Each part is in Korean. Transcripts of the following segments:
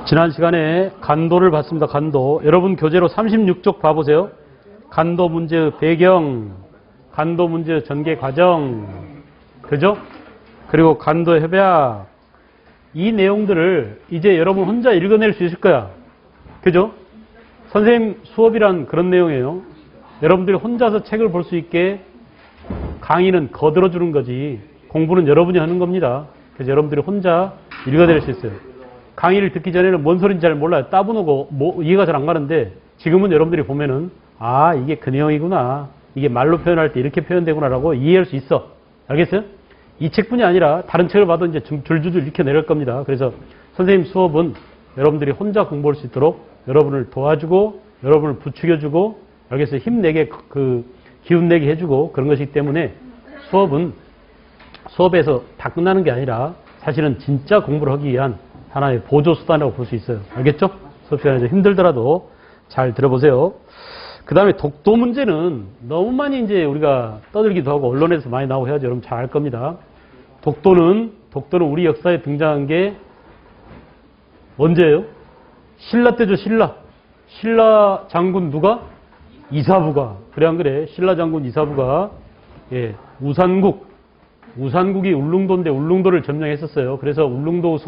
지난 시간에 간도를 봤습니다. 간도. 여러분 교재로 36쪽 봐보세요. 간도 문제의 배경, 간도 문제의 전개 과정, 그죠? 그리고 간도 협약. 이 내용들을 이제 여러분 혼자 읽어낼 수 있을 거야. 그죠? 선생님 수업이란 그런 내용이에요. 여러분들이 혼자서 책을 볼 수 있게 강의는 거들어주는 거지. 공부는 여러분이 하는 겁니다. 그래서 여러분들이 혼자 읽어낼 수 있어요. 강의를 듣기 전에는 뭔 소리인지 잘 몰라요. 따분하고 이해가 잘 안 가는데 지금은 여러분들이 보면은 아 이게 그 내용이구나. 이게 말로 표현할 때 이렇게 표현되구나라고 이해할 수 있어. 알겠어요? 이 책뿐이 아니라 다른 책을 봐도 이제 줄줄줄 익혀 내릴 겁니다. 그래서 선생님 수업은 여러분들이 혼자 공부할 수 있도록 여러분을 도와주고 여러분을 부추겨주고 알겠어요? 힘내게 기운내게 해주고 그런 것이기 때문에 수업은 수업에서 다 끝나는 게 아니라 사실은 진짜 공부를 하기 위한 하나의 보조수단이라고 볼 수 있어요. 알겠죠? 수업 시간에서 힘들더라도 잘 들어보세요. 그 다음에 독도 문제는 너무 많이 이제 우리가 떠들기도 하고 언론에서 많이 나오고 해야죠. 여러분 잘 알 겁니다. 독도는 우리 역사에 등장한 게 언제예요? 신라 때죠, 신라. 신라 장군 누가? 이사부가. 그래 안 그래? 신라 장군 이사부가 우산국이 울릉도인데 울릉도를 점령했었어요. 그래서 울릉도에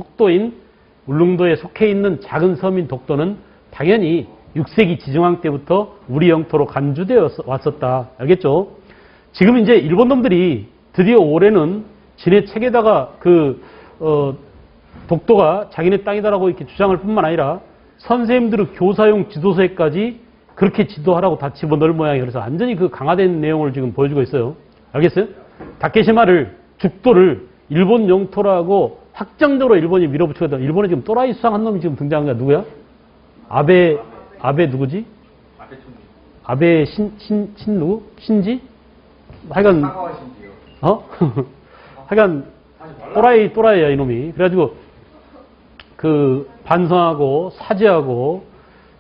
속해 있는 작은 섬인 독도는 당연히 6세기 지정왕 때부터 우리 영토로 간주되어 왔었다. 알겠죠? 지금 이제 일본 놈들이 드디어 올해는 지네 책에다가 독도가 자기네 땅이다라고 이렇게 주장할 뿐만 아니라 선생님들의 교사용 지도서에까지 그렇게 지도하라고 다 집어넣을 모양이에요. 그래서 완전히 강화된 내용을 지금 보여주고 있어요. 알겠어요? 다케시마를 죽도를 일본 영토라고 확정적으로 일본이 밀어붙이거든. 일본에 지금 또라이 수상한 놈이 지금 등장한 거야. 누구야? 아베 누구지? 아베 누구? 신지? 하여간 하여간 또라이야 이놈이. 그래가지고 반성하고 사죄하고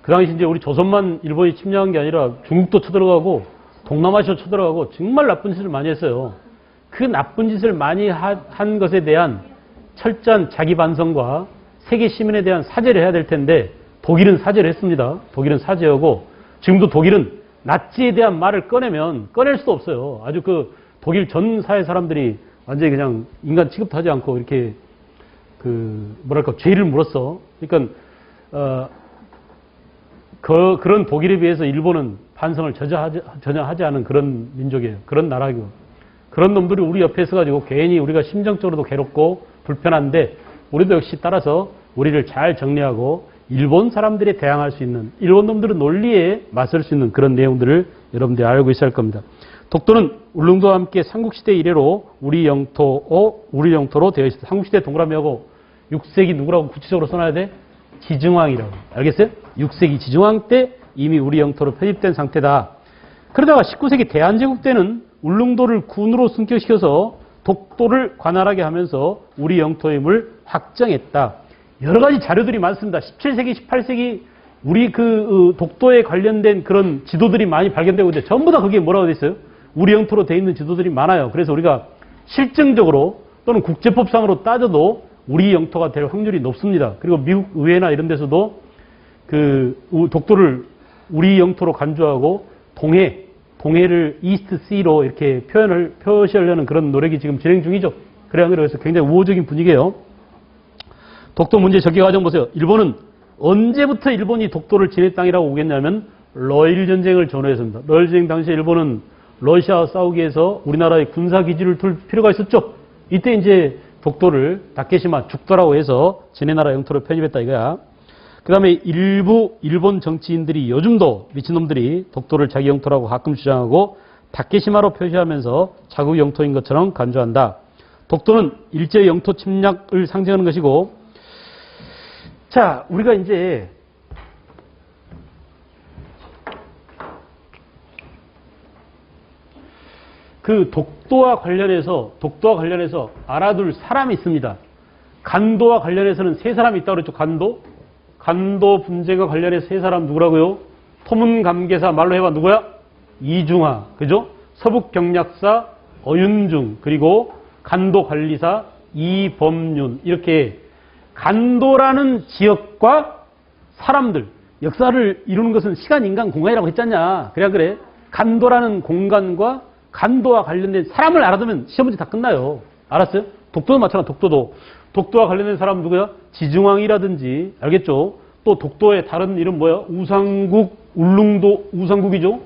그 당시 이제 우리 조선만 일본이 침략한 게 아니라 중국도 쳐들어가고 동남아시아 쳐들어가고 정말 나쁜 짓을 많이 했어요. 그 나쁜 짓을 많이 한 것에 대한 철저한 자기 반성과 세계 시민에 대한 사죄를 해야 될 텐데 독일은 사죄를 했습니다. 독일은 사죄하고 지금도 독일은 나치에 대한 말을 꺼낼 수도 없어요. 아주 독일 전 사회 사람들이 완전히 그냥 인간 취급도 하지 않고 이렇게 죄를 물었어. 그러니까 그런 독일에 비해서 일본은 반성을 전혀 하지 않은 그런 민족이에요. 그런 나라고. 그런 놈들이 우리 옆에 있어가지고 괜히 우리가 심정적으로도 괴롭고 불편한데 우리도 역시 따라서 우리를 잘 정리하고 일본 사람들이 대항할 수 있는 일본 놈들의 논리에 맞설 수 있는 그런 내용들을 여러분들이 알고 있어야 할 겁니다. 독도는 울릉도와 함께 삼국시대 이래로 우리 영토로 되어 있습니다. 삼국시대 동그라미하고 6세기 누구라고 구체적으로 써놔야 돼? 지증왕이라고. 알겠어요? 6세기 지증왕 때 이미 우리 영토로 편입된 상태다. 그러다가 19세기 대한제국 때는 울릉도를 군으로 승격시켜서 독도를 관할하게 하면서 우리 영토임을 확정했다. 여러 가지 자료들이 많습니다. 17세기, 18세기 우리 독도에 관련된 그런 지도들이 많이 발견되고 있는데 전부 다 거기에 뭐라고 돼 있어요? 우리 영토로 돼 있는 지도들이 많아요. 그래서 우리가 실증적으로 또는 국제법상으로 따져도 우리 영토가 될 확률이 높습니다. 그리고 미국 의회나 이런 데서도 독도를 우리 영토로 간주하고 동해를 이스트 시로 이렇게 표시하려는 그런 노력이 지금 진행 중이죠. 그래서 굉장히 우호적인 분위기예요. 독도 문제 전개 과정 보세요. 일본은 언제부터 일본이 독도를 지네 땅이라고 오겠냐면 러일 전쟁을 전후했습니다. 러일 전쟁 당시에 일본은 러시아와 싸우기 위해서 우리나라의 군사기지를 둘 필요가 있었죠. 이때 이제 독도를 다케시마 죽도라고 해서 지네 나라 영토로 편입했다 이거야. 그 다음에 일부 일본 정치인들이 요즘도 미친놈들이 독도를 자기 영토라고 가끔 주장하고 다케시마로 표시하면서 자국 영토인 것처럼 간주한다. 독도는 일제 영토 침략을 상징하는 것이고, 자, 우리가 이제 독도와 관련해서 알아둘 사람이 있습니다. 간도와 관련해서는 세 사람이 있다고 그랬죠. 간도 분쟁과 관련해서 세 사람 누구라고요? 토문감계사 말로 해봐 누구야? 이중하, 그죠? 서북경략사 어윤중, 그리고 간도관리사 이범윤. 이렇게 간도라는 지역과 사람들, 역사를 이루는 것은 시간, 인간, 공간이라고 했잖냐. 그래. 간도라는 공간과 간도와 관련된 사람을 알아두면 시험 문제 다 끝나요. 알았어요? 독도도 마찬가지, 독도도. 독도와 관련된 사람 누구야? 지중왕이라든지, 알겠죠? 또 독도의 다른 이름 뭐야? 우상국, 울릉도, 우상국이죠?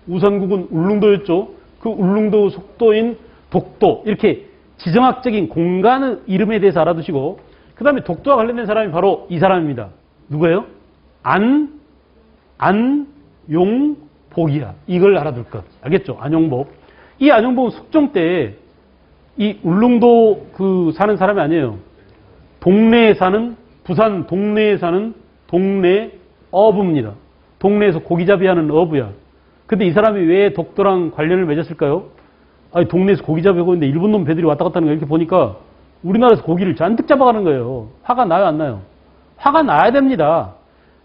우상국은 울릉도였죠? 그 울릉도 속도인 독도. 이렇게 지정학적인 공간의 이름에 대해서 알아두시고, 그 다음에 독도와 관련된 사람이 바로 이 사람입니다. 누구예요? 안용복이야. 이걸 알아둘 것. 알겠죠? 안용복. 이 안용복은 숙종 때 이 울릉도 사는 사람이 아니에요. 동네에 사는, 부산 동네에 사는 동네 어부입니다. 동네에서 고기잡이 하는 어부야. 근데 이 사람이 왜 독도랑 관련을 맺었을까요? 아니, 동네에서 고기잡이 하고 있는데 일본 놈 배들이 왔다 갔다 하는 거 이렇게 보니까 우리나라에서 고기를 잔뜩 잡아가는 거예요. 화가 나요, 안 나요? 화가 나야 됩니다.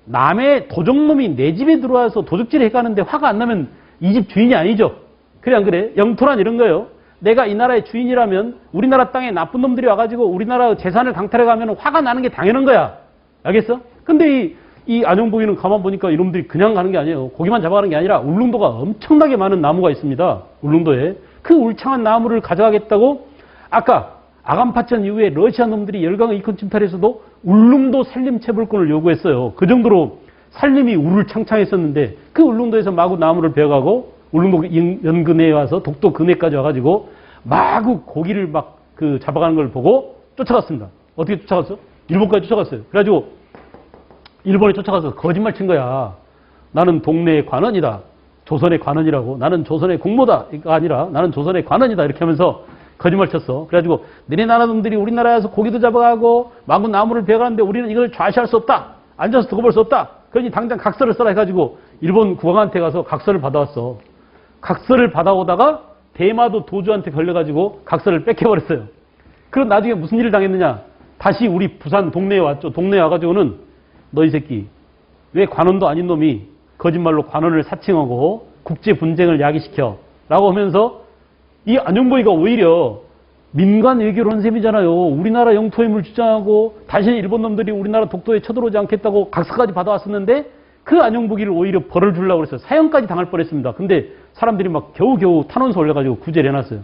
남의 도적놈이 내 집에 들어와서 도적질 해가는데 화가 안 나면 이 집 주인이 아니죠. 그래, 안 그래? 영토란 이런 거예요. 내가 이 나라의 주인이라면 우리나라 땅에 나쁜 놈들이 와가지고 우리나라 재산을 강탈해가면 화가 나는 게 당연한 거야. 알겠어? 근데 이 안용복이는 가만 보니까 이놈들이 그냥 가는 게 아니에요. 고기만 잡아가는 게 아니라 울릉도가 엄청나게 많은 나무가 있습니다. 울릉도에. 그 울창한 나무를 가져가겠다고 아까 아간파천 이후에 러시아 놈들이 열강의 이권 침탈에서도 울릉도 산림 채불권을 요구했어요. 그 정도로 산림이 우를창창했었는데 그 울릉도에서 마구 나무를 베어가고 울릉도 연근해에 와서 독도 근해까지 와가지고 마구 고기를 막 잡아가는 걸 보고 쫓아갔습니다. 어떻게 쫓아갔어? 일본까지 쫓아갔어요. 그래가지고 일본에 쫓아가서 거짓말 친 거야. 나는 동네의 관원이다. 조선의 관원이라고. 나는 조선의 국모다. 이거 아니라 나는 조선의 관원이다. 이렇게 하면서 거짓말 쳤어. 그래가지고 너네 나라 놈들이 우리나라에서 고기도 잡아가고 마구 나무를 베어가는데 우리는 이걸 좌시할 수 없다. 앉아서 두고 볼 수 없다. 그러니 당장 각서를 써라 해가지고 일본 국왕한테 가서 각서를 받아왔어. 각서를 받아오다가 대마도 도주한테 걸려가지고 각서를 뺏겨버렸어요. 그럼 나중에 무슨 일을 당했느냐. 다시 우리 부산 동네에 왔죠. 동네에 와가지고는 너 이 새끼 왜 관원도 아닌 놈이 거짓말로 관원을 사칭하고 국제 분쟁을 야기시켜 라고 하면서 이 안용보이가 오히려 민간 외교를 한 셈이잖아요. 우리나라 영토임을 주장하고 다시는 일본 놈들이 우리나라 독도에 쳐들어오지 않겠다고 각서까지 받아왔었는데 그 안용보기를 오히려 벌을 주려고 그랬어요. 사형까지 당할 뻔했습니다. 근데 사람들이 막 겨우겨우 탄원서 올려가지고 구제를 해놨어요.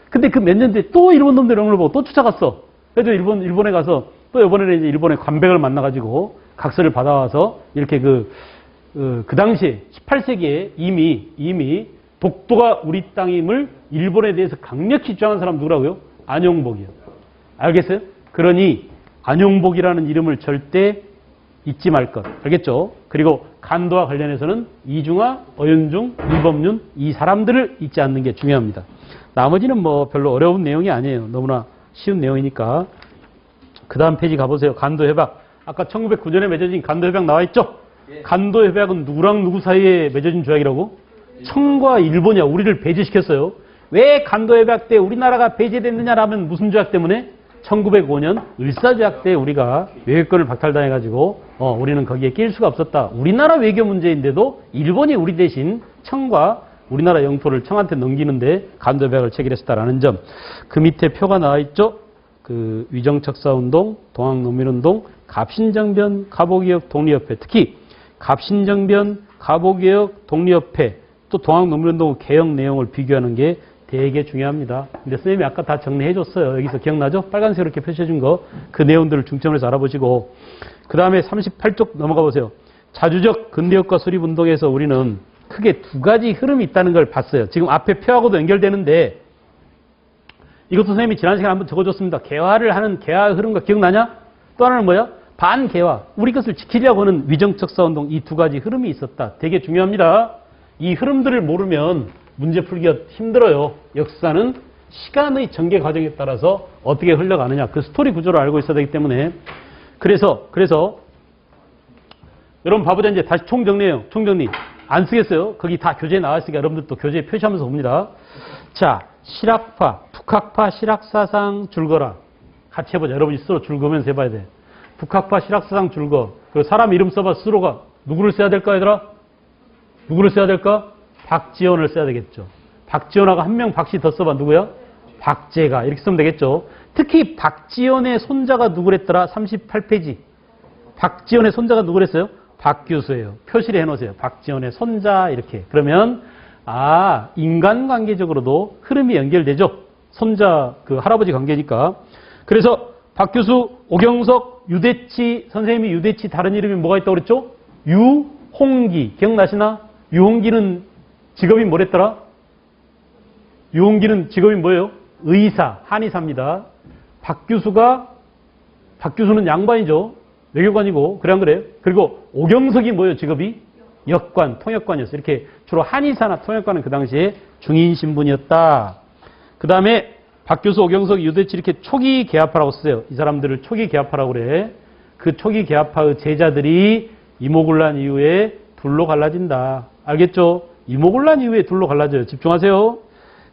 근데 그 몇 년 뒤에 또 일본 놈들 영을 보고 또 쫓아갔어. 그래서 일본에 가서 또 이번에는 이제 일본의 관백을 만나가지고 각서를 받아와서 이렇게 그 당시에 18세기에 이미 독도가 우리 땅임을 일본에 대해서 강력히 주장한 사람 누구라고요? 안용복이요. 알겠어요? 그러니 안용복이라는 이름을 절대 잊지 말 것. 알겠죠? 그리고 간도와 관련해서는 이중화, 어윤중, 이범윤 이 사람들을 잊지 않는 게 중요합니다. 나머지는 뭐 별로 어려운 내용이 아니에요. 너무나 쉬운 내용이니까. 그 다음 페이지 가보세요. 간도협약. 아까 1909년에 맺어진 간도협약 나와 있죠? 간도협약은 누구랑 누구 사이에 맺어진 조약이라고? 청과 일본이야. 우리를 배제시켰어요. 왜 간도협약 때 우리나라가 배제됐느냐라면 무슨 조약 때문에? 1905년 을사조약 때 우리가 외교권을 박탈당해가지고 우리는 거기에 낄 수가 없었다. 우리나라 외교 문제인데도 일본이 우리 대신 청과 우리나라 영토를 청한테 넘기는데 간도협약을 체결했다라는 점. 그 밑에 표가 나와 있죠. 그 위정척사운동, 동학농민운동, 갑신정변, 갑오개혁, 독립협회. 특히 갑신정변, 갑오개혁, 독립협회 또 동학농민운동 개혁 내용을 비교하는 게 되게 중요합니다. 근데 선생님이 아까 다 정리해 줬어요. 여기서 기억나죠? 빨간색으로 이렇게 표시해 준 거. 그 내용들을 중점으로 해서 알아보시고. 그 다음에 38쪽 넘어가 보세요. 자주적 근대혁과 수립운동에서 우리는 크게 두 가지 흐름이 있다는 걸 봤어요. 지금 앞에 표하고도 연결되는데 이것도 선생님이 지난 시간에 한번 적어줬습니다. 개화를 하는 개화 흐름과 기억나냐? 또 하나는 뭐야? 반개화. 우리 것을 지키려고 하는 위정척사운동 이 두 가지 흐름이 있었다. 되게 중요합니다. 이 흐름들을 모르면 문제 풀기가 힘들어요. 역사는 시간의 전개 과정에 따라서 어떻게 흘러가느냐. 그 스토리 구조를 알고 있어야 되기 때문에. 그래서 여러분 봐보자. 이제 다시 총정리해요. 총정리. 안 쓰겠어요. 거기 다 교재에 나와있으니까 여러분들 또 교재에 표시하면서 봅니다. 자, 실학파, 북학파 실학사상 줄거라. 같이 해보자. 여러분이 스스로 줄거면서 해봐야 돼. 북학파 실학사상 줄거. 그리고 사람 이름 써봐. 스스로가. 누구를 써야 될까 얘들아? 누구를 써야 될까? 박지원을 써야 되겠죠. 박지원하고 한 명 박씨 더 써봐. 누구야? 박재가. 이렇게 쓰면 되겠죠. 특히 박지원의 손자가 누구랬더라? 38페이지. 박지원의 손자가 누구랬어요? 박규수예요. 표시를 해놓으세요. 박지원의 손자 이렇게. 그러면 인간관계적으로도 흐름이 연결되죠. 손자 그 할아버지 관계니까. 그래서 박규수, 오경석, 유대치, 선생님이 유대치 다른 이름이 뭐가 있다고 그랬죠? 유홍기. 기억나시나? 유홍기는 직업이 뭐랬더라? 유홍기는 직업이 뭐예요? 의사, 한의사입니다. 박규수는 양반이죠. 외교관이고, 그래 안 그래요? 그리고 오경석이 뭐예요? 직업이? 역관, 통역관이었어요. 이렇게 주로 한의사나 통역관은 그 당시에 중인 신분이었다. 그 다음에 박규수, 오경석, 유대치 이렇게 초기 계합파라고 쓰세요. 이 사람들을 초기 계합파라고 그래. 그 초기 계합파의 제자들이 이모군란 이후에 둘로 갈라진다. 알겠죠? 이모군란 이후에 둘로 갈라져요. 집중하세요.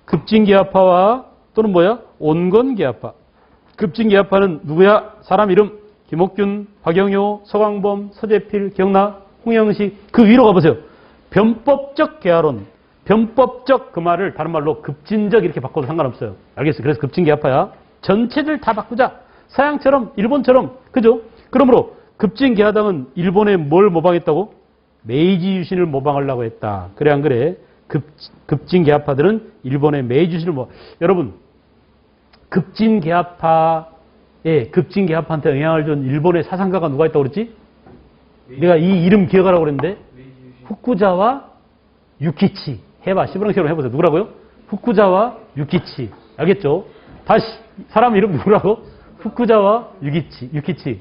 급진계합파와 또는 뭐야? 온건계합파. 급진계합파는 누구야? 사람 이름. 김옥균, 박영효, 서광범, 서재필, 기억나? 홍영식. 그 위로 가보세요. 변법적 계화론. 변법적 그 말을 다른 말로 급진적 이렇게 바꿔도 상관없어요. 알겠어요? 그래서 급진계합파야. 전체를 다 바꾸자. 서양처럼, 일본처럼. 그죠? 그러므로 급진계화당은 일본에 뭘 모방했다고? 메이지 유신을 모방하려고 했다. 그래 안 그래? 급진계합파들은 일본의 메이지 유신을 여러분, 급진계합파한테 영향을 준 일본의 사상가가 누가 있다고 그랬지? 내가 이 이름 기억하라고 그랬는데 후쿠자와 유키치. 해봐. 시부렁시로 해보세요. 누구라고요? 후쿠자와 유키치. 알겠죠? 다시 사람 이름 누구라고? 후쿠자와 유키치.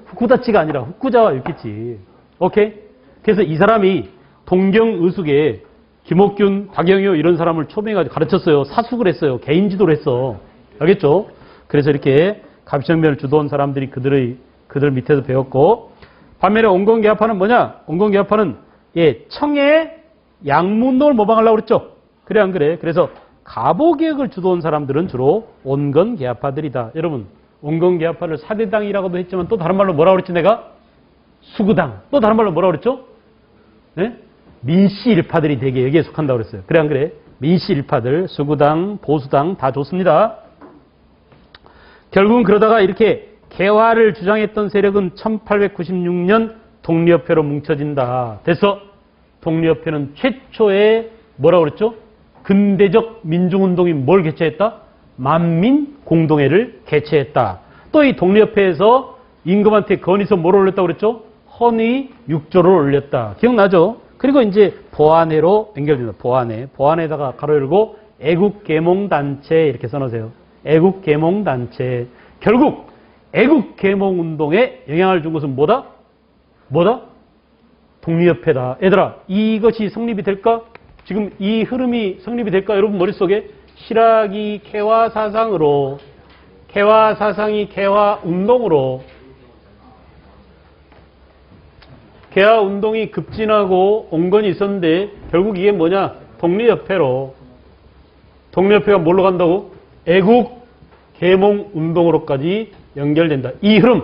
후쿠다치가 아니라 후쿠자와 유키치. 오케이? 그래서 이 사람이 동경의숙에 김옥균, 박영효 이런 사람을 초빙해가지고 가르쳤어요. 사숙을 했어요. 개인 지도를 했어. 알겠죠? 그래서 이렇게 갑시정변을 주도한 사람들이 그들 밑에서 배웠고, 반면에 온건계합파는 뭐냐? 온건계합파는 청의 양문론을 모방하려고 그랬죠. 그래 안 그래? 그래서 가보개혁을 주도한 사람들은 주로 온건계합파들이다. 여러분, 온건계합파를 사대당이라고도 했지만 또 다른 말로 뭐라고 그랬지 내가? 수구당. 또 다른 말로 뭐라고 그랬죠? 네? 민씨일파들이 되게 여기에 속한다고 그랬어요. 그래 안 그래? 민씨일파들, 수구당, 보수당 다 좋습니다. 결국은 그러다가 이렇게 개화를 주장했던 세력은 1896년 독립협회로 뭉쳐진다. 됐어? 독립협회는 최초의 뭐라고 그랬죠? 근대적 민중운동이 뭘 개최했다? 만민공동회를 개최했다. 또 이 독립협회에서 임금한테 건의서 뭘 올렸다고 그랬죠? 헌의 6조를 올렸다. 기억나죠? 그리고 이제 보안회로 연결된다. 보안회에다가 가로 열고 애국계몽단체 이렇게 써놓으세요. 애국계몽단체. 결국 애국계몽운동에 영향을 준 것은 뭐다? 독립협회다. 얘들아, 이것이 성립이 될까? 지금 이 흐름이 성립이 될까? 여러분 머릿속에 실학이 개화사상으로, 개화사상이 개화운동으로, 개화운동이 급진하고 온건이 있었는데 결국 이게 뭐냐? 독립협회로. 독립협회가 뭘로 간다고? 애국계몽운동으로까지 연결된다. 이 흐름,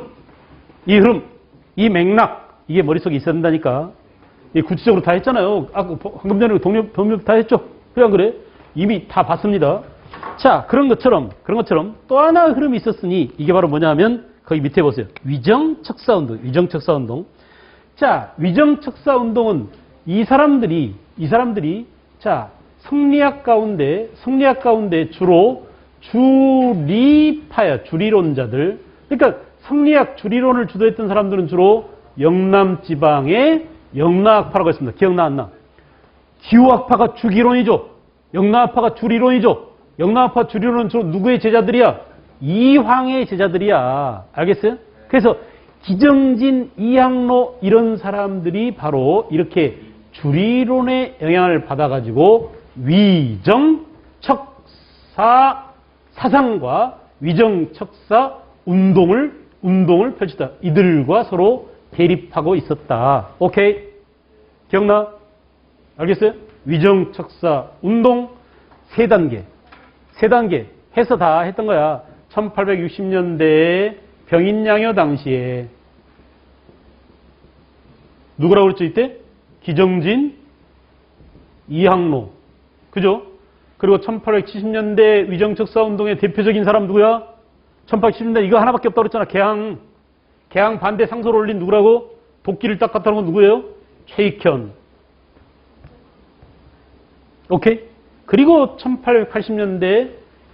이 맥락, 이게 머릿속에 있어야 된다니까. 이 구체적으로 다 했잖아요. 방금 전에 독립 다 했죠? 그래 안 그래? 이미 다 봤습니다. 자, 그런 것처럼 또 하나 흐름이 있었으니 이게 바로 뭐냐면 거기 밑에 보세요. 위정척사운동. 자, 위정척사운동은 이 사람들이 자, 성리학 가운데 주로 주리파야. 주리론자들. 그러니까 성리학 주리론을 주도했던 사람들은 주로 영남지방의 영락파라고 했습니다. 기억나 안 나? 기후학파가 주기론이죠. 영락파가 주리론이죠. 영락파 주리론은 주로 누구의 제자들이야? 이황의 제자들이야. 알겠어요? 그래서 기정진, 이항로 이런 사람들이 바로 이렇게 주리론의 영향을 받아가지고 위정척사 사상과 위정척사 운동을 펼치다. 이들과 서로 대립하고 있었다. 오케이? 기억나? 알겠어요? 위정척사 운동 세 단계 해서 다 했던 거야. 1860년대에 병인양요 당시에 누구라고 그랬죠 이때? 기정진, 이항로. 그죠? 그리고 1870년대 위정척사 운동의 대표적인 사람 누구야? 1870년대 이거 하나밖에 없다고 그랬잖아. 개항 반대 상소를 올린 누구라고? 도끼를 닦았다는 건 누구예요? 최익현. 오케이? 그리고 1880년대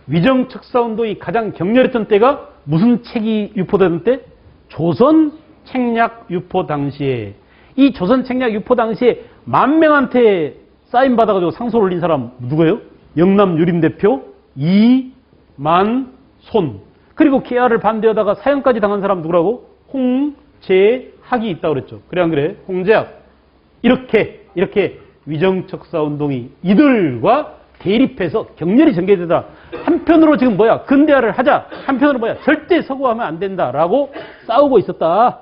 위정척사운동이 가장 격렬했던 때가 무슨 책이 유포되던 때? 조선 책략 유포 당시에. 이 조선 책략 유포 당시에 10,000명한테 사인 받아가지고 상소를 올린 사람 누구예요? 영남 유림 대표 이만손. 그리고 개화를 반대하다가 사형까지 당한 사람 누구라고? 홍제학이 있다고 그랬죠. 그래 안 그래? 홍제학. 이렇게 위정척사 운동이 이들과 대립해서 격렬히 전개되다. 한편으로 지금 뭐야? 근대화를 하자. 한편으로 뭐야? 절대 서구하면 안 된다라고 싸우고 있었다.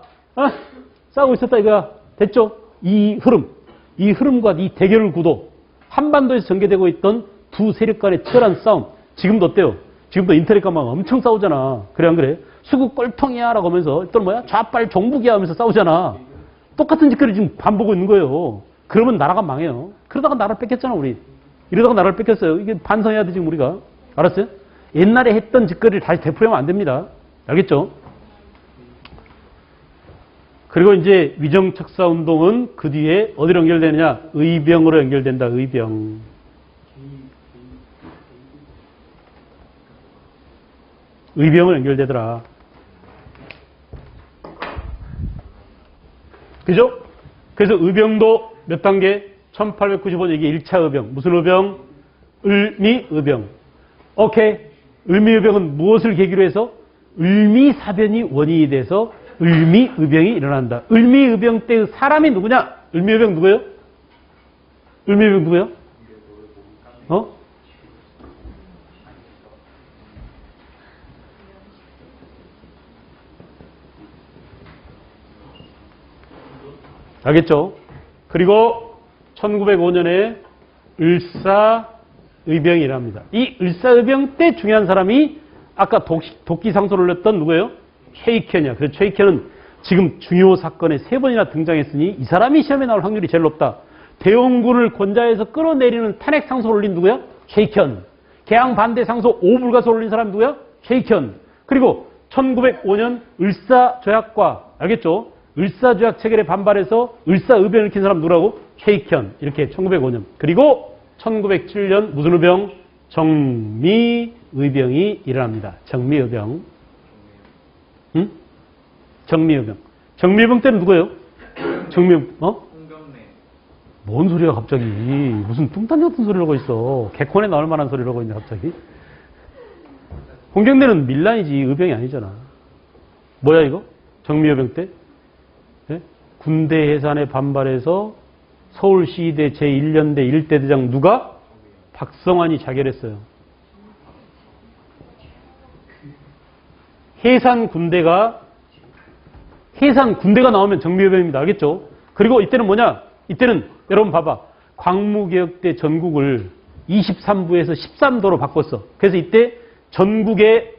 싸우고 있었다 이거야. 됐죠? 이 흐름과 이 대결 구도. 한반도에서 전개되고 있던 두 세력 간의 치열한 싸움. 지금도 어때요? 지금도 인터넷 가면 엄청 싸우잖아. 그래 안 그래? 수국 꼴통이야 라고 하면서 또 뭐야? 좌빨 종북이야 하면서 싸우잖아. 똑같은 짓거리 지금 반복하고 있는 거예요. 그러면 나라가 망해요. 그러다가 나라를 뺏겼잖아 우리. 이러다가 나라를 뺏겼어요. 이게 반성해야 돼 지금 우리가. 알았어요? 옛날에 했던 짓거리를 다시 되풀이하면 안 됩니다. 알겠죠? 그리고 이제 위정척사 운동은 그 뒤에 어디로 연결되느냐? 의병으로 연결된다. 의병. 의병으로 연결되더라. 그죠? 그래서 의병도 몇 단계? 1895년 이게 1차 의병. 무슨 의병? 을미의병. 오케이. 을미의병은 무엇을 계기로 해서? 을미사변이 원인이 돼서 을미의병이 일어난다. 을미의병 때의 사람이 누구냐? 을미의병 누구예요? 을미의병 누구예요? 알겠죠? 그리고 1905년에 을사의병이 일어납니다. 이 을사의병 때 중요한 사람이 아까 도끼 상소를 올렸던 누구예요? 최익현이야. 그래서 최익현은 지금 중요 사건에 3번이나 등장했으니 이 사람이 시험에 나올 확률이 제일 높다. 대원군을 권좌에서 끌어내리는 탄핵 상소를 올린 누구야? 최익현. 개항 반대 상소 5불가소 올린 사람 누구야? 최익현. 그리고 1905년 을사조약과 알겠죠? 을사조약 체결에 반발해서 을사의병을 일으킨 사람 누구라고? 최익현. 이렇게 1905년. 그리고 1907년 무슨 의병? 정미의병이 일어납니다. 정미의병. 응? 정미의병. 정미의병 때는 누구예요? 뭔 소리야 갑자기. 무슨 뚱딴 같은 소리를 하고 있어. 개콘에 나올 만한 소리를 하고 있네 갑자기. 홍경대는 밀란이지 의병이 아니잖아. 뭐야 이거? 정미의병 때? 네? 군대 해산에 반발해서 서울시대 제1년대 1대대장 누가? 박성환이 자결했어요. 해산 군대가 나오면 정미의병입니다. 알겠죠? 그리고 이때는 뭐냐? 이때는 여러분 봐봐. 광무개혁 때 전국을 23부에서 13도로 바꿨어. 그래서 이때 전국의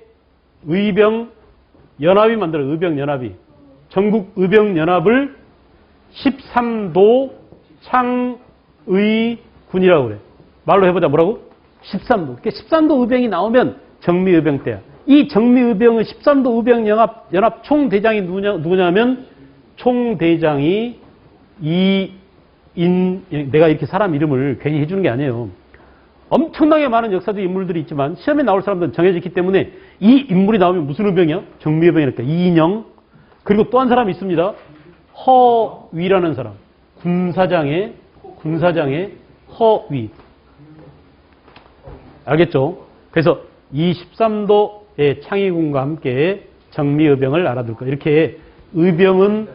의병 연합이 만들어. 의병 연합이. 전국 의병 연합을 13도 창의군이라고 그래. 말로 해보자. 뭐라고? 13도. 그러니까 13도 의병이 나오면 정미의병 때야. 이 정미의병은 13도 의병 연합 총대장이 누구냐면 총대장이 내가 이렇게 사람 이름을 괜히 해주는 게 아니에요. 엄청나게 많은 역사적 인물들이 있지만 시험에 나올 사람들은 정해졌기 때문에 이 인물이 나오면 무슨 의병이야? 정미의병이니까 이인영. 그리고 또 한 사람이 있습니다. 허위라는 사람. 군사장의 허위. 알겠죠? 그래서 이 13도의 창의군과 함께 정미의병을 알아둘 거. 이렇게 의병은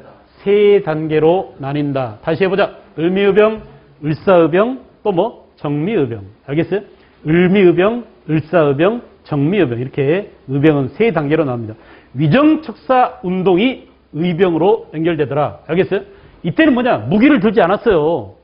3단계로 나뉜다. 다시 해보자. 을미의병, 을사의병, 또 뭐? 정미의병. 알겠어요? 을미의병, 을사의병, 정미의병. 이렇게 의병은 3단계로 나옵니다. 위정척사 운동이 의병으로 연결되더라. 알겠어요? 이때는 뭐냐? 무기를 들지 않았어요.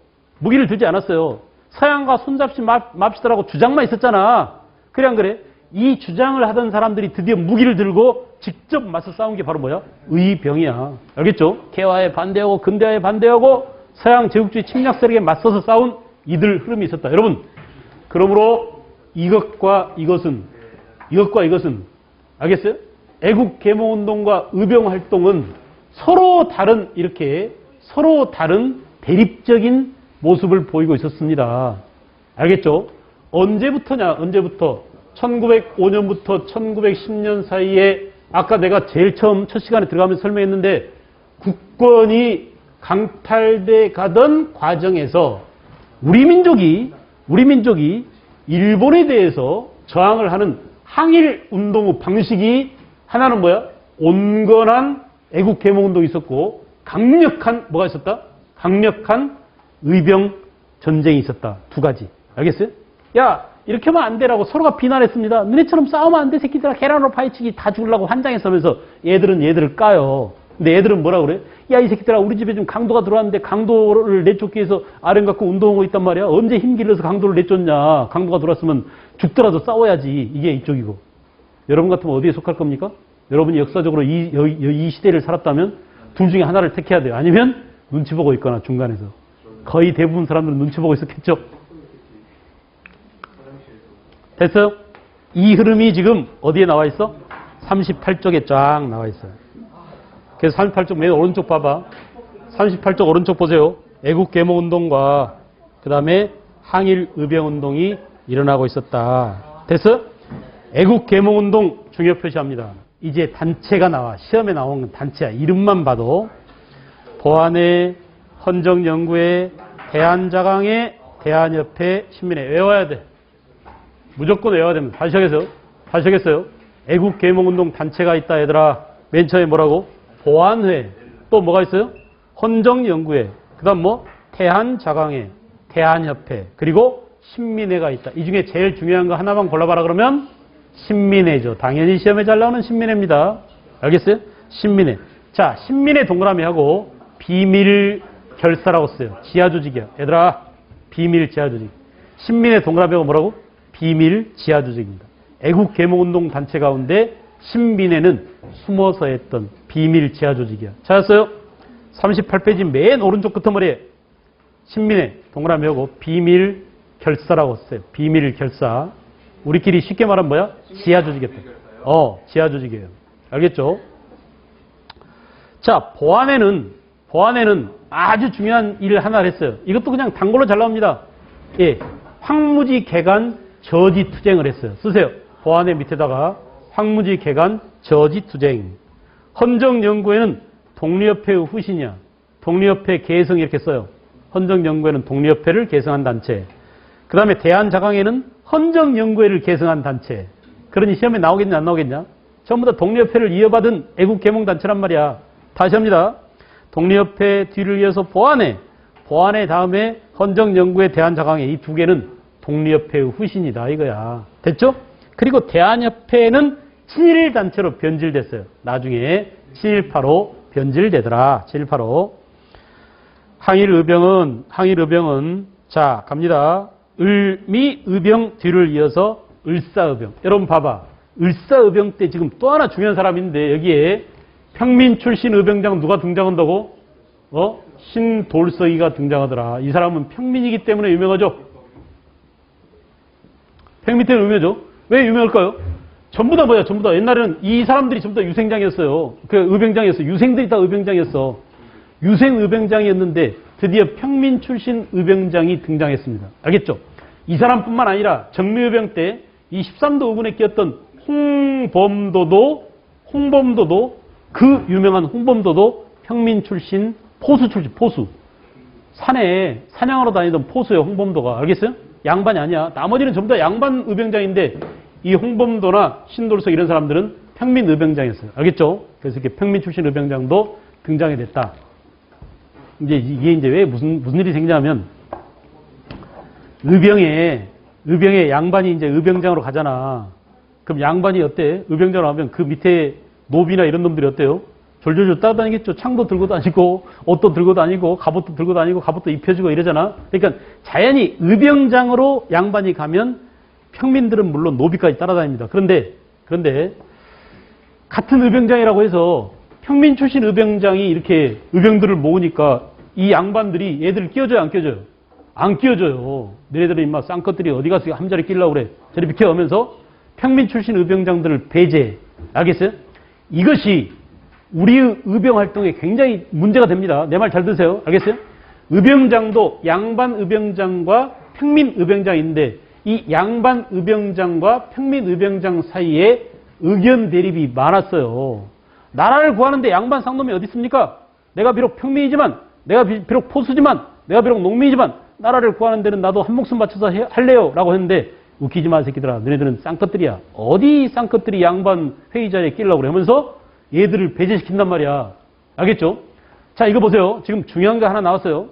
서양과 손잡지 맙시다라고 주장만 있었잖아. 그래 안 그래? 이 주장을 하던 사람들이 드디어 무기를 들고 직접 맞서 싸운 게 바로 뭐야? 의병이야. 알겠죠? 개화에 반대하고 근대화에 반대하고 서양 제국주의 침략 세력에 맞서서 싸운 이들 흐름이 있었다. 여러분, 그러므로 이것과 이것은 알겠어요? 애국 계몽운동과 의병활동은 서로 다른 대립적인 모습을 보이고 있었습니다. 알겠죠? 언제부터냐? 1905년부터 1910년 사이에 아까 내가 제일 처음 첫 시간에 들어가면서 설명했는데 국권이 강탈돼 가던 과정에서 우리 민족이 일본에 대해서 저항을 하는 항일 운동의 방식이 하나는 뭐야? 온건한 애국 계몽 운동이 있었고 강력한 뭐가 있었다? 강력한 의병 전쟁이 있었다. 두 가지. 알겠어요? 야, 이렇게 하면 안 되라고 서로가 비난했습니다. 너네처럼 싸우면 안 돼, 새끼들아. 계란으로 파헤치기 다 죽으려고 환장했으면서 얘들을 까요. 근데 얘들은 뭐라 그래? 야, 이 새끼들아, 우리 집에 좀 강도가 들어왔는데 강도를 내쫓기 위해서 아령 갖고 운동하고 있단 말이야. 언제 힘길러서 강도를 내쫓냐. 강도가 들어왔으면 죽더라도 싸워야지. 이게 이쪽이고. 여러분 같으면 어디에 속할 겁니까? 여러분이 역사적으로 이 시대를 살았다면 둘 중에 하나를 택해야 돼요. 아니면 눈치 보고 있거나 중간에서. 거의 대부분 사람들은 눈치 보고 있었겠죠. 됐어요? 이 흐름이 지금 어디에 나와 있어? 38쪽에 쫙 나와 있어요. 그래서 38쪽 맨 오른쪽 봐봐. 38쪽 오른쪽 보세요. 애국계몽운동과 그 다음에 항일의병운동이 일어나고 있었다. 됐어요? 애국계몽운동 중요 표시합니다. 이제 단체가 나와. 시험에 나온 건 단체야. 이름만 봐도 보안회, 헌정연구회, 대한자강회, 대한협회, 신민회. 외워야 돼. 무조건 외워야 됩니다. 다시 하겠어요? 애국계몽운동 단체가 있다, 얘들아. 맨 처음에 뭐라고? 보안회. 또 뭐가 있어요? 헌정연구회. 그 다음 뭐? 대한자강회, 대한협회. 그리고 신민회가 있다. 이 중에 제일 중요한 거 하나만 골라봐라 그러면 신민회죠. 당연히 시험에 잘 나오는 신민회입니다. 알겠어요? 신민회. 자, 신민회 동그라미 하고 비밀 결사라고 써요. 지하조직이야. 얘들아, 비밀 지하조직. 신민회 동그라미 하고 뭐라고? 비밀 지하조직입니다. 애국계몽운동 단체 가운데 신민회는 숨어서 했던 비밀 지하조직이야. 찾았어요? 38페이지 맨 오른쪽 끝머리에 신민회 동그라미 하고 비밀 결사라고 써요. 비밀 결사. 우리끼리 쉽게 말하면 뭐야? 지하조직이었다. 지하조직이에요. 알겠죠? 자, 보안회는 아주 중요한 일을 하나를 했어요. 이것도 그냥 단골로 잘 나옵니다. 예, 황무지 개간 저지 투쟁을 했어요. 쓰세요. 보안회 밑에다가 황무지 개간 저지 투쟁. 헌정연구회는 독립협회의 후신이야. 독립협회 개성 이렇게 써요. 헌정연구회는 독립협회를 개성한 단체. 그 다음에 대한자강회는 헌정연구회를 개성한 단체. 그러니 시험에 나오겠냐 안 나오겠냐? 전부 다 독립협회를 이어받은 애국계몽단체란 말이야. 다시 합니다. 독립협회 뒤를 이어서 보안회. 보안회 다음에 헌정연구회, 대한자강회. 이 두 개는 독립협회의 후신이다 이거야. 됐죠? 그리고 대한협회는 친일단체로 변질됐어요. 나중에 친일파로 변질되더라. 친일파로. 항일의병은 자 갑니다. 을미의병 뒤를 이어서 을사의병. 여러분 봐봐. 을사의병 때 지금 또 하나 중요한 사람인데 여기에 평민 출신 의병장 누가 등장한다고? 신돌서이가 등장하더라. 이 사람은 평민이기 때문에 유명하죠. 평민 때문에 유명하죠. 왜 유명할까요? 전부 다 뭐야? 전부 다 옛날에는 이 사람들이 전부 다 유생장이었어요. 그 의병장이었어. 유생들이 다 의병장이었어. 유생 의병장이었는데 드디어 평민 출신 의병장이 등장했습니다. 알겠죠? 이 사람뿐만 아니라 정미의병 때 이 13도 의군에 끼었던 홍범도도 그 유명한 홍범도도 평민 출신 포수. 산에 사냥하러 다니던 포수예요. 홍범도가. 알겠어요? 양반이 아니야. 나머지는 전부 다 양반 의병장인데 이 홍범도나 신돌석 이런 사람들은 평민 의병장이었어요. 알겠죠? 그래서 이렇게 평민 출신 의병장도 등장이 됐다. 이게 이제 왜 무슨 일이 생기냐면 의병에 양반이 이제 의병장으로 가잖아. 그럼 양반이 어때? 의병장으로 가면 그 밑에 노비나 이런 놈들이 어때요? 졸졸졸 따라다니겠죠. 창도 들고 다니고 옷도 들고 다니고 갑옷도 들고 다니고 갑옷도 입혀주고 이러잖아. 그러니까 자연히 의병장으로 양반이 가면 평민들은 물론 노비까지 따라다닙니다. 그런데 같은 의병장이라고 해서 평민 출신 의병장이 이렇게 의병들을 모으니까 이 양반들이 얘들을 끼워줘요, 안 끼워줘요? 안 끼워줘요. 너희들은 인마 쌍것들이 어디 가서 함자리 끼려고 그래. 저리 비켜 하면서 평민 출신 의병장들을 배제해. 알겠어요? 이것이 우리의 의병 활동에 굉장히 문제가 됩니다. 내 말 잘 들으세요. 알겠어요? 의병장도 양반 의병장과 평민 의병장인데 이 양반 의병장과 평민 의병장 사이에 의견 대립이 많았어요. 나라를 구하는데 양반 쌍놈이 어디 있습니까? 내가 비록 평민이지만, 내가 비록 포수지만, 내가 비록 농민이지만 나라를 구하는 데는 나도 한 목숨 바쳐서 할래요 라고 했는데 웃기지 마 새끼들아. 너네들은 쌍것들이야. 어디 쌍것들이 양반 회의자리에 끼려고 그래 하면서 얘들을 배제시킨단 말이야. 알겠죠? 자, 이거 보세요. 지금 중요한 거 하나 나왔어요.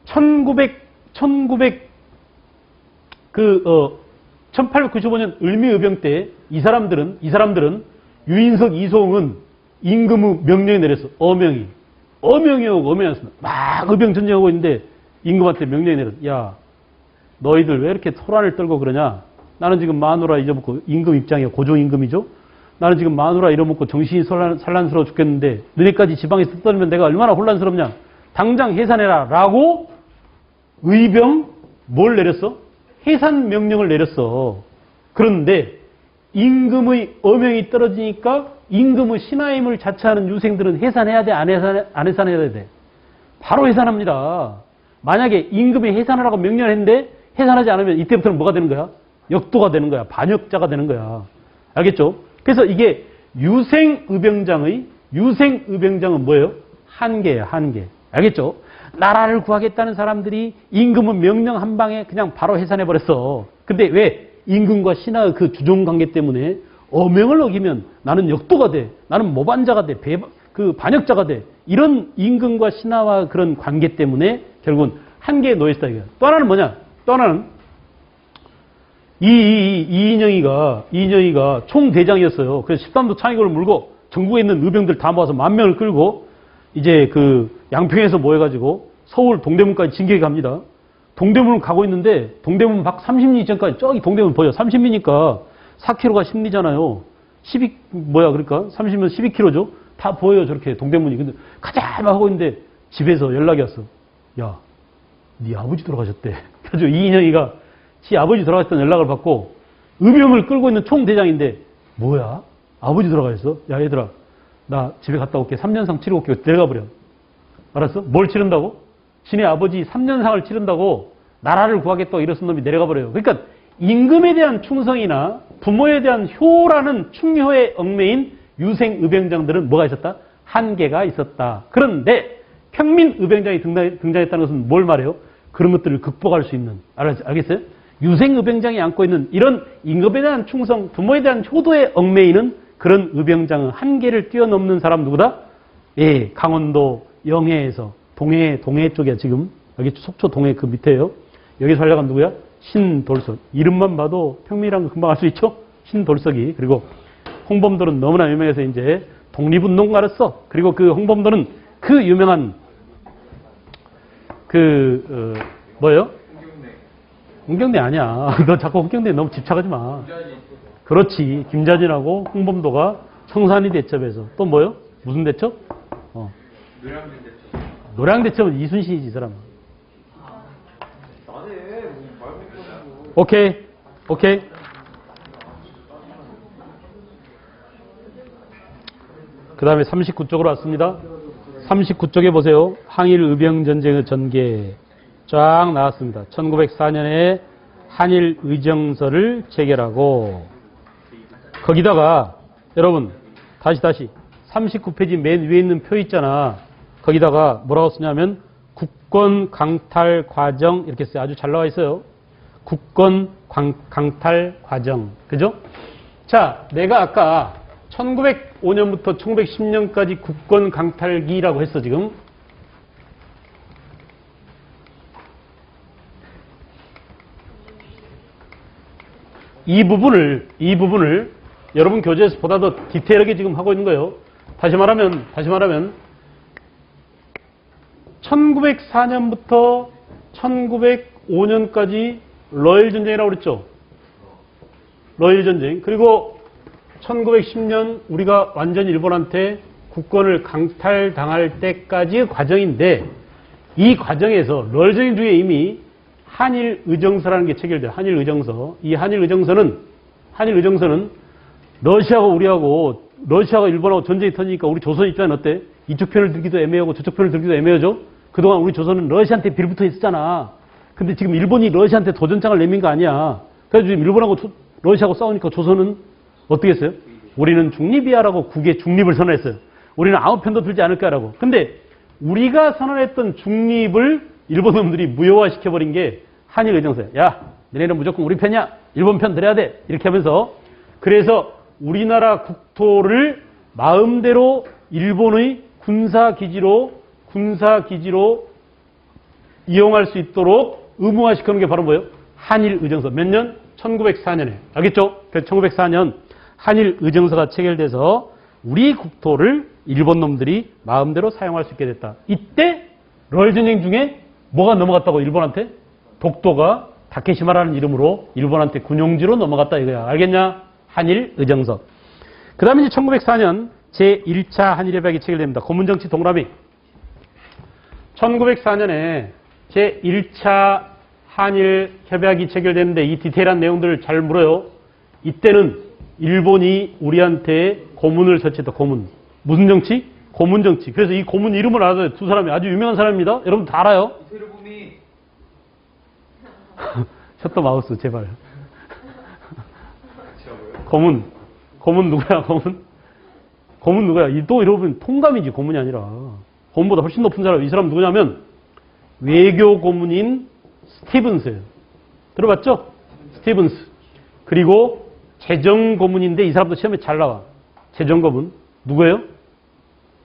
1895년 을미의병 때 이 사람들은 유인석, 이소홍은 임금의 명령이 내렸어. 어명이었습니다. 막 의병 전쟁하고 있는데 임금한테 명령이 내렸어. 야, 너희들 왜 이렇게 소란을 떨고 그러냐? 나는 지금 마누라 잊어먹고 임금 입장이야. 고종 임금이죠. 나는 지금 마누라 잃어먹고 정신이 산란스러워 죽겠는데 너네까지 지방에서 떠들면 내가 얼마나 혼란스럽냐? 당장 해산해라 라고 의병 뭘 내렸어? 해산 명령을 내렸어. 그런데 임금의 어명이 떨어지니까 임금의 신하임을 자처하는 유생들은 해산해야 돼? 안 해산해야 돼? 바로 해산합니다. 만약에 임금이 해산하라고 명령했는데 해산하지 않으면 이때부터는 뭐가 되는 거야? 역도가 되는 거야. 반역자가 되는 거야. 알겠죠? 그래서 이게 유생의병장은 뭐예요? 한계예요. 한계. 알겠죠? 나라를 구하겠다는 사람들이 임금의 명령 한 방에 그냥 바로 해산해버렸어. 근데 왜? 임금과 신하의 그 주종관계 때문에 어명을 어기면 나는 역도가 돼. 나는 모반자가 돼. 그 반역자가 돼. 이런 임금과 신하와 그런 관계 때문에 결국은 한계에 놓여있다. 또 하나는 뭐냐? 또 하나는 이인영이가 총대장이었어요. 그래서 13도 창의군을 물고 전국에 있는 의병들 다 모아서 10,000명을 끌고 이제 그 양평에서 모여가지고 서울 동대문까지 진격해 갑니다. 동대문을 가고 있는데 동대문 밖 30리 이전까지 저기 동대문 보여. 30리니까 4km가 10리잖아요. 30이면 12km죠. 다 보여요. 저렇게 동대문이. 근데 가자 막 하고 있는데 집에서 연락이 왔어. 야, 네 아버지 돌아가셨대. 그래서 이인영이가 지 아버지 돌아가셨다는 연락을 받고 의병을 끌고 있는 총대장인데 뭐야? 아버지 돌아가셨어? 야 얘들아 나 집에 갔다 올게. 3년상 치르고 올게. 내려가 버려. 알았어? 뭘 치른다고? 신의 아버지 3년상을 치른다고 나라를 구하겠다고 이러신 놈이 내려가 버려요. 그러니까 임금에 대한 충성이나 부모에 대한 효라는 충효의 얽매인 유생의병장들은 뭐가 있었다? 한계가 있었다. 그런데 평민의병장이 등장했다는 것은 뭘 말해요? 그런 것들을 극복할 수 있는. 알겠어요? 유생의병장이 안고 있는 이런 임금에 대한 충성, 부모에 대한 효도에 얽매이는 그런 의병장은 한계를 뛰어넘는 사람 누구다? 예, 강원도 영해에서 동해 쪽에 지금 여기 속초 동해 그 밑에요. 여기서 하려면 누구야? 신돌석. 이름만 봐도 평민이란 거 금방 알 수 있죠? 신돌석이. 그리고 홍범도는 너무나 유명해서 이제 독립운동가로서 그리고 그 홍범도는 그 유명한 뭐예요? 홍경래 아니야. 너 자꾸 홍경래에 너무 집착하지 마. 그렇지. 김자진하고 홍범도가 청산리 대첩에서 또 뭐요? 무슨 대첩? 노량 대첩은 이순신이지 이 사람. 오케이. 그 다음에 39쪽으로 왔습니다. 39쪽에 보세요. 항일 의병전쟁의 전개 쫙 나왔습니다. 1904년에 한일 의정서를 체결하고 거기다가 여러분 다시 39페이지 맨 위에 있는 표 있잖아. 거기다가 뭐라고 쓰냐면 국권 강탈 과정 이렇게 써요. 아주 잘 나와 있어요. 국권 강탈 과정. 그죠? 자, 내가 아까 1905년부터 1910년까지 국권 강탈기라고 했어, 지금. 이 부분을 여러분 교재에서 보다 더 디테일하게 지금 하고 있는 거예요. 다시 말하면 1904년부터 1905년까지 러일 전쟁이라고 그랬죠. 러일 전쟁. 그리고 1910년 우리가 완전히 일본한테 국권을 강탈당할 때까지의 과정인데 이 과정에서 러일 전쟁 중에 이미 한일 의정서라는 게 체결돼요. 한일 의정서. 이 한일 의정서는 러시아하고 우리하고 러시아가 일본하고 전쟁이 터지니까 우리 조선 입장은 어때? 이쪽 편을 들기도 애매하고 저쪽 편을 들기도 애매하죠? 그동안 우리 조선은 러시아한테 빌붙어 있었잖아. 근데 지금 일본이 러시아한테 도전장을 내민 거 아니야. 그래서 지금 일본하고 러시아하고 싸우니까 조선은 어떻게 했어요? 우리는 중립이야라고 국의 중립을 선언했어요. 우리는 아무 편도 들지 않을 거라고. 근데 우리가 선언했던 중립을 일본 놈들이 무효화시켜버린 게 한일의정서야. 야, 너네는 무조건 우리 편이야. 일본 편 들어야 돼. 이렇게 하면서 그래서 우리나라 국토를 마음대로 일본의 군사기지로 이용할 수 있도록 의무화시키는 게 바로 뭐예요? 한일의정서. 몇 년? 1904년에. 알겠죠? 그래서 1904년 한일의정서가 체결돼서 우리 국토를 일본 놈들이 마음대로 사용할 수 있게 됐다. 이때 러일전쟁 중에 뭐가 넘어갔다고 일본한테? 독도가 다케시마라는 이름으로 일본한테 군용지로 넘어갔다 이거야. 알겠냐? 한일의정서. 그 다음에 이제 1904년 제1차 한일협약이 체결됩니다. 고문정치 동남이. 1904년에 제1차 한일협약이 체결됐는데 이 디테일한 내용들을 잘 물어요. 이때는 일본이 우리한테 고문을 설치했다. 고문. 무슨 정치? 고문 정치. 그래서 이 고문 이름을 알아요. 두 사람이 아주 유명한 사람입니다. 여러분 다 알아요. 이토요미. 셔터 마우스 제발. 고문. 고문 누구야? 고문 누구야? 또 이러면 통감이지 고문이 아니라. 고문보다 훨씬 높은 사람. 이 사람 누구냐면 외교 고문인 스티븐스예요. 들어봤죠? 스티븐스. 그리고 재정 고문인데 이 사람도 시험에 잘 나와. 재정 고문. 누구예요?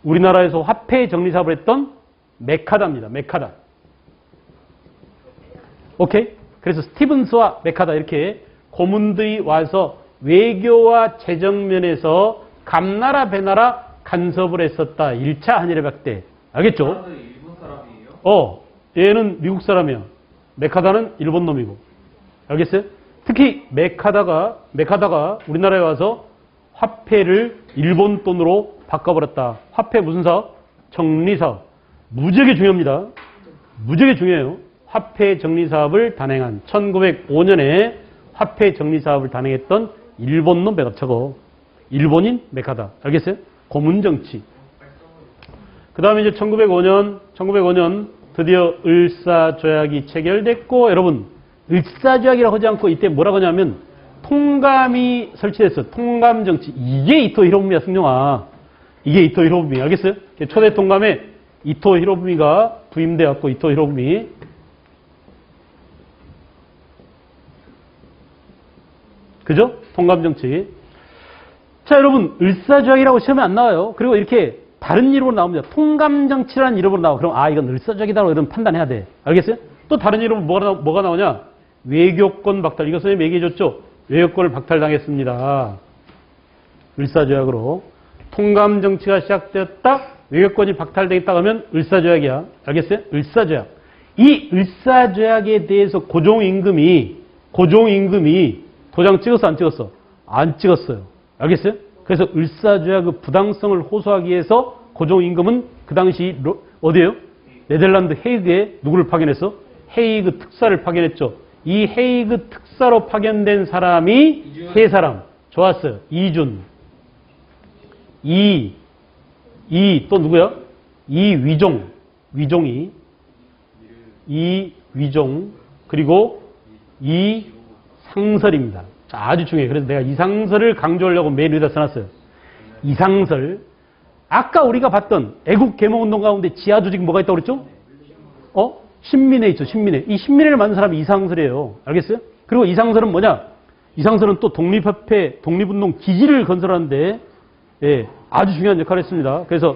우리나라에서 화폐 정리 사업을 했던 메카다입니다. 메카다. 오케이? 그래서 스티븐스와 메카다 이렇게 고문들이 와서 외교와 재정 면에서 감나라 배나라 간섭을 했었다. 1차 한일협약 때. 알겠죠? 일본 사람이에요? 얘는 미국 사람이야. 메카다는 일본 놈이고. 알겠어요? 특히 메카다가 우리나라에 와서 화폐를 일본 돈으로 바꿔버렸다. 화폐 무슨 사업? 정리사업. 무지하게 중요합니다. 무지하게 중요해요. 화폐 정리사업을 단행한 1905년에 화폐 정리사업을 단행했던 일본 놈 메카다고. 일본인 메카다. 알겠어요? 고문정치. 그 다음에 이제 1905년 드디어 을사조약이 체결됐고, 여러분, 을사조약이라고 하지 않고 이때 뭐라고 하냐면, 통감이 설치됐어. 통감정치. 이게 이토 히로부미야, 승용아. 이게 이토 히로부미. 알겠어요? 초대 통감에 이토 히로부미가 부임되었고, 이토 히로부미. 그죠? 통감정치. 자, 여러분, 을사조약이라고 시험에 안 나와요. 그리고 이렇게 다른 이름으로 나옵니다. 통감정치라는 이름으로 나와. 그럼 이건 을사조약이다라고 이런 판단해야 돼. 알겠어요? 또 다른 이름으로 뭐가 나오냐? 외교권 박탈. 이거 선생님 얘기해줬죠? 외교권을 박탈당했습니다. 을사조약으로. 통감정치가 시작되었다. 외교권이 박탈되겠다 하면 을사조약이야. 알겠어요? 을사조약. 이 을사조약에 대해서 고종임금이 도장 찍었어, 안 찍었어? 안 찍었어요. 알겠어요? 그래서 을사조약의 부당성을 호소하기 위해서 고종임금은 그 당시 어디에요? 네덜란드 헤이그에 누구를 파견했어? 헤이그 특사를 파견했죠. 이 헤이그 특사로 파견된 사람이 세 사람. 좋았어요. 이준. 또 누구야? 위종이. 이위종. 그리고 이상설입니다. 자, 아주 중요해요. 그래서 내가 이상설을 강조하려고 메일 위에다 써놨어요. 이상설. 아까 우리가 봤던 애국 계몽운동 가운데 지하조직 뭐가 있다고 그랬죠? 신민회 있죠. 신민회. 이 신민회를 만든 사람이 이상설이에요. 알겠어요? 그리고 이상설은 뭐냐? 이상설은 또 독립협회, 독립운동 기지를 건설하는데 아주 중요한 역할을 했습니다. 그래서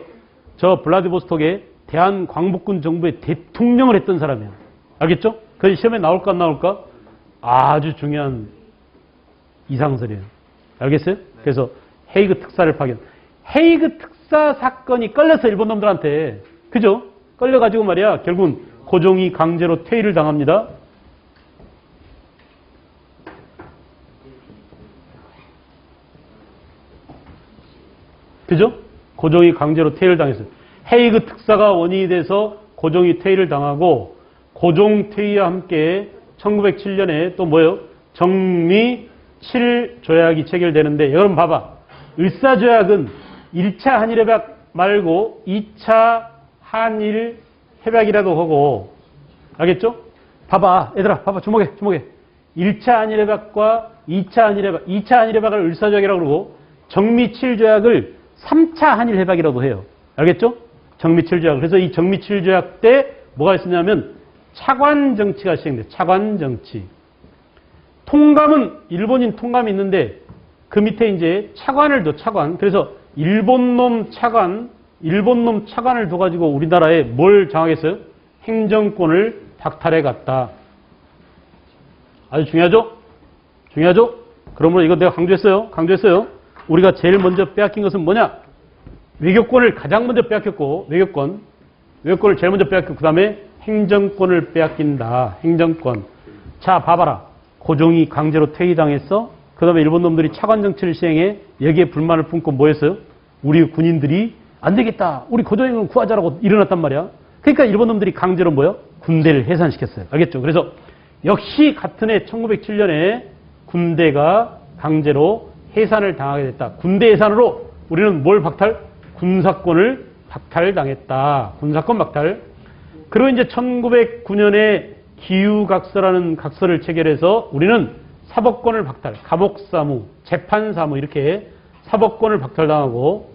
저 블라디보스톡에 대한광복군 정부의 대통령을 했던 사람이에요. 알겠죠? 그래서 시험에 나올까 안 나올까? 아주 중요한 이상설이에요. 알겠어요? 그래서 헤이그 특사를 파견. 헤이그 특사 사건이 걸려서 일본 놈들한테. 그죠? 걸려가지고 말이야. 결국은 고종이 강제로 퇴위를 당합니다. 그죠? 고종이 강제로 퇴위를 당했어요. 헤이그 특사가 원인이 돼서 고종이 퇴위를 당하고, 고종 퇴위와 함께 1907년에 또 뭐예요? 정미 7조약이 체결되는데, 여러분 봐봐. 을사조약은 1차 한일협약 말고 2차 한일협약이라도 하고, 알겠죠? 봐봐, 얘들아, 봐봐, 주목해. 1차 한일협약과 2차 한일협약, 2차 한일협약을 을사조약이라고 그러고, 정미칠조약을 3차 한일협약이라도 해요. 알겠죠? 정미칠조약. 그래서 이 정미칠조약 때 뭐가 있었냐면, 차관정치가 시행돼. 차관정치. 통감은, 일본인 통감이 있는데, 그 밑에 이제 차관을 둬, 차관. 그래서 일본놈 차관을 둬가지고 우리나라에 뭘 장악했어요? 행정권을 박탈해 갔다. 아주 중요하죠? 그러므로 이거 내가 강조했어요. 우리가 제일 먼저 빼앗긴 것은 뭐냐? 외교권을 가장 먼저 빼앗겼고, 외교권을 제일 먼저 빼앗겼고, 그 다음에 행정권을 빼앗긴다. 행정권. 자, 봐봐라. 고종이 강제로 퇴위당했어. 그 다음에 일본 놈들이 차관 정치를 시행해. 여기에 불만을 품고 뭐 했어요? 우리 군인들이 안 되겠다. 우리 고종을 구하자라고 일어났단 말이야. 그러니까 일본 놈들이 강제로 뭐요? 군대를 해산시켰어요. 알겠죠? 그래서 역시 같은 해 1907년에 군대가 강제로 해산을 당하게 됐다. 군대 해산으로 우리는 뭘 박탈? 군사권을 박탈당했다. 군사권 박탈. 그리고 이제 1909년에 기유각서라는 각서를 체결해서 우리는 사법권을 박탈, 감옥사무, 재판사무 이렇게 사법권을 박탈당하고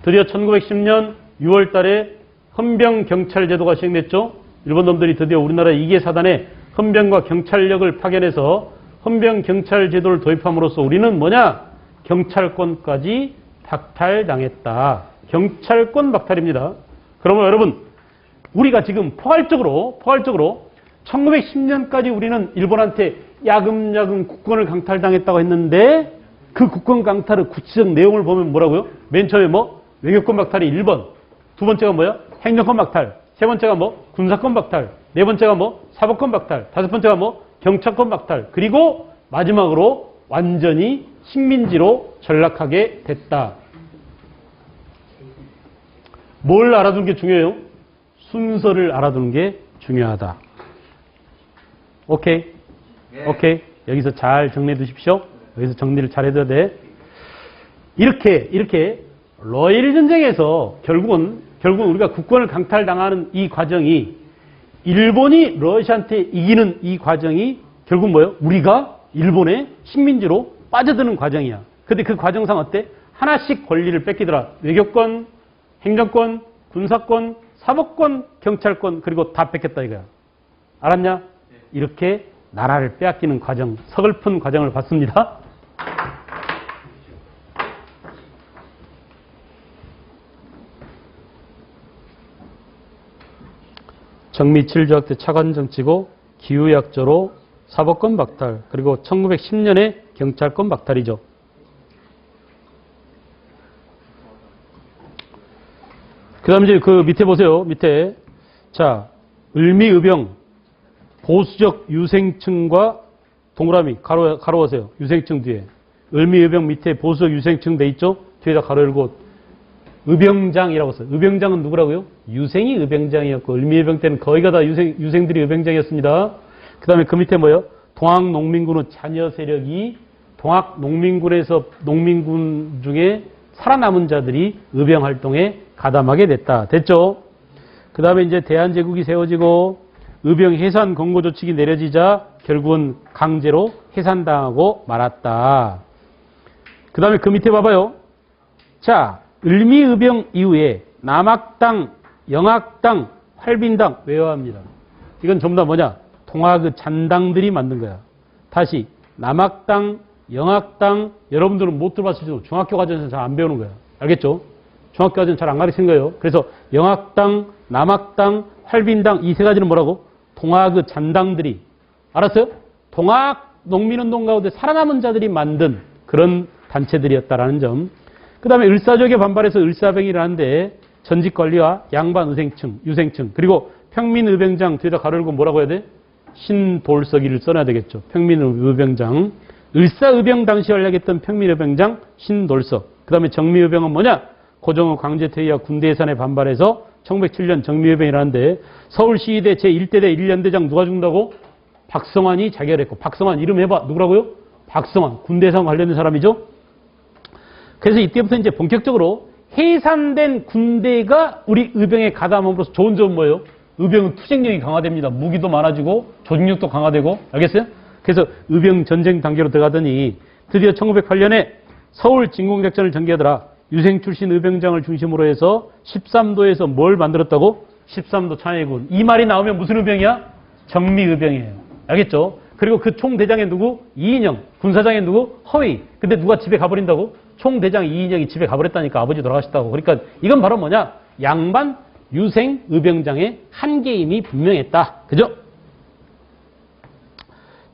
드디어 1910년 6월 달에 헌병경찰제도가 시행됐죠. 일본 놈들이 드디어 우리나라 2개 사단에 헌병과 경찰력을 파견해서 헌병경찰제도를 도입함으로써 우리는 뭐냐? 경찰권까지 박탈당했다. 경찰권 박탈입니다. 그러면 여러분, 우리가 지금 포괄적으로 1910년까지 우리는 일본한테 야금야금 국권을 강탈당했다고 했는데 그 국권 강탈의 구체적 내용을 보면 뭐라고요? 맨 처음에 뭐? 외교권 박탈이 1번. 두 번째가 뭐야? 행정권 박탈. 세 번째가 뭐? 군사권 박탈. 네 번째가 뭐? 사법권 박탈. 다섯 번째가 뭐? 경찰권 박탈. 그리고 마지막으로 완전히 식민지로 전락하게 됐다. 뭘 알아두는 게 중요해요? 순서를 알아두는 게 중요하다. 오케이? 오케이. 여기서 잘 정리해 두십시오. 여기서 정리를 잘 해둬야 돼. 이렇게 러일 전쟁에서 결국은 우리가 국권을 강탈당하는 이 과정이 일본이 러시아한테 이기는 이 과정이 결국 뭐예요? 우리가 일본의 식민지로 빠져드는 과정이야. 근데 그 과정상 어때? 하나씩 권리를 뺏기더라. 외교권, 행정권, 군사권, 사법권, 경찰권 그리고 다 뺏겼다 이거야. 알았냐? 이렇게 나라를 빼앗기는 과정, 서글픈 과정을 봤습니다. 정미칠조약 때 차관정치고 기후약조로 사법권 박탈 그리고 1910년에 경찰권 박탈이죠. 그 다음에 이제 그 밑에 보세요. 밑에. 자, 을미의병, 보수적 유생층과 동그라미, 가로하세요. 유생층 뒤에. 을미의병 밑에 보수적 유생층 돼 있죠? 뒤에다 가로 열고, 의병장이라고 써요. 의병장은 누구라고요? 유생이 의병장이었고, 을미의병 때는 거의가 다 유생들이 의병장이었습니다. 그 다음에 그 밑에 뭐예요? 동학농민군의 잔여 세력이 동학농민군에서 농민군 중에 살아남은 자들이 의병활동에 가담하게 됐다. 됐죠? 그 다음에 이제 대한제국이 세워지고 의병 해산 권고 조칙이 내려지자 결국은 강제로 해산당하고 말았다. 그 다음에 그 밑에 봐봐요. 자, 을미의병 이후에 남학당, 영학당, 활빈당 외워야 합니다. 이건 전부 다 뭐냐? 동학의 잔당들이 만든 거야. 다시 남학당, 영학당 여러분들은 못 들어봤을지도 중학교 과정에서 잘 안 배우는 거야. 알겠죠? 중학교 과정에서 잘 안 가르치는 거예요. 그래서 영학당, 남학당, 활빈당 이 세 가지는 뭐라고? 동학의 잔당들이. 알았어요? 동학 농민운동 가운데 살아남은 자들이 만든 그런 단체들이었다라는 점. 그 다음에 을사조약에 반발해서 을사병이라는데 전직관리와 양반 유생층 그리고 평민의병장 뒤에다 가로 열고 뭐라고 해야 돼? 신돌서기를 써놔야 되겠죠. 평민의병장. 을사의병 당시 활약했던 평민의병장 신돌석. 그 다음에 정미의병은 뭐냐? 고종의 강제퇴위와 군대 해산에 반발해서 1907년 정미의병이라는데 서울시의대 제1대대 1연대장 누가 죽는다고? 박성환이 자결했고 박성환 이름 해봐. 누구라고요? 박성환, 군대상 관련된 사람이죠. 그래서 이때부터 이제 본격적으로 해산된 군대가 우리 의병에 가담함으로써 좋은 점은 뭐예요? 의병은 투쟁력이 강화됩니다. 무기도 많아지고 조직력도 강화되고, 알겠어요? 그래서 의병 전쟁 단계로 들어가더니 드디어 1908년에 서울 진공작전을 전개하더라. 유생 출신 의병장을 중심으로 해서 13도에서 뭘 만들었다고? 13도 창해군. 이 말이 나오면 무슨 의병이야? 정미의병이에요. 알겠죠? 그리고 그 총대장에 누구? 이인영. 군사장에 누구? 허위. 근데 누가 집에 가버린다고? 총대장 이인영이 집에 가버렸다니까 아버지 돌아가셨다고. 그러니까 이건 바로 뭐냐? 양반 유생 의병장의 한계임이 분명했다. 그죠?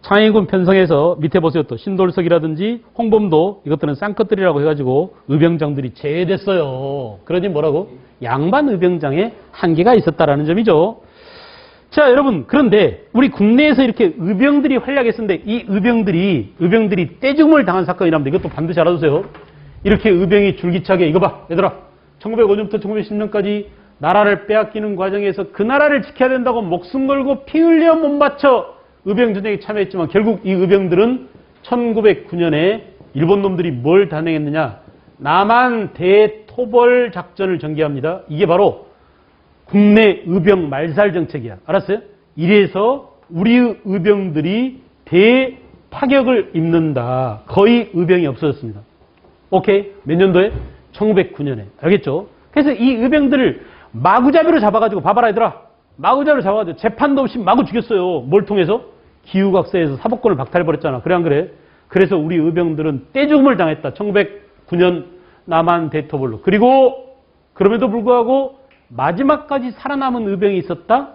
창해군 편성에서 밑에 보세요. 또 신돌석이라든지 홍범도 이것들은 쌍꺼들이라고 해가지고 의병장들이 제외됐어요. 그러니 뭐라고? 양반 의병장에 한계가 있었다라는 점이죠. 자, 여러분, 그런데 우리 국내에서 이렇게 의병들이 활약했었는데 이 의병들이 떼죽음을 당한 사건이랍니다. 이것도 반드시 알아두세요. 이렇게 의병이 줄기차게, 이거 봐, 얘들아. 1905년부터 1910년까지 나라를 빼앗기는 과정에서 그 나라를 지켜야 된다고 목숨 걸고 피 흘려 못 바쳐 의병 전쟁에 참여했지만 결국 이 의병들은 1909년에 일본 놈들이 뭘 단행했느냐? 남한 대토벌 작전을 전개합니다. 이게 바로 국내 의병 말살 정책이야. 알았어요? 이래서 우리 의병들이 대타격을 입는다. 거의 의병이 없어졌습니다. 오케이? 몇 년도에? 1909년에. 알겠죠? 그래서 이 의병들을 마구잡이로 잡아가지고, 봐봐라 얘들아. 마구잡이로 잡아가지고 재판도 없이 마구 죽였어요. 뭘 통해서? 기후각서에서 사법권을 박탈해버렸잖아. 그래 안 그래? 그래서 우리 의병들은 떼죽음을 당했다. 1909년 남한 대토벌로. 그리고 그럼에도 불구하고 마지막까지 살아남은 의병이 있었다.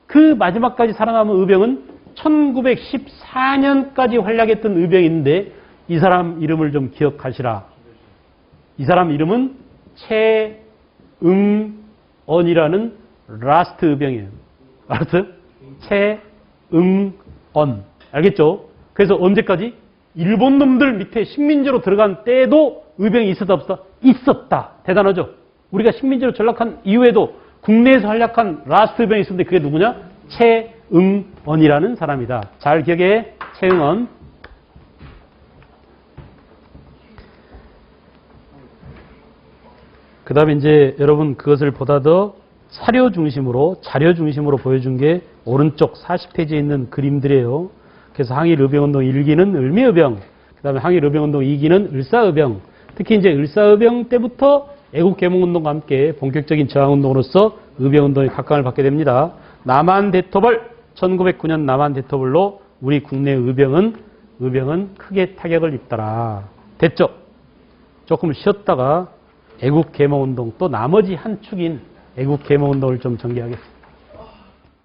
그 마지막까지 살아남은 의병은 1914년까지 활약했던 의병인데 이 사람 이름을 좀 기억하시라. 이 사람 이름은 최응언이라는 라스트 의병이에요. 알았어요? 최응언. 알겠죠? 그래서 언제까지? 일본 놈들 밑에 식민지로 들어간 때에도 의병이 있었다 없었다? 있었다. 대단하죠? 우리가 식민지로 전락한 이후에도 국내에서 활약한 라스트 의병이 있었는데 그게 누구냐? 최응언이라는 사람이다. 잘 기억해. 최응언. 그 다음에 이제 여러분 그것을 보다 더 사료 중심으로, 자료 중심으로 보여준 게 오른쪽 40페이지에 있는 그림들이에요. 그래서 항일의병운동 1기는 을미의병, 그 다음에 항일의병운동 2기는 을사의병, 특히 이제 을사의병 때부터 애국개몽운동과 함께 본격적인 저항운동으로서 의병운동에 각광을 받게 됩니다. 남한 대토벌, 1909년 남한 대토벌로 우리 국내 의병은 크게 타격을 입더라. 됐죠? 조금 쉬었다가 애국개몽운동 또 나머지 한 축인 애국개몽운동을 좀 전개하겠습니다.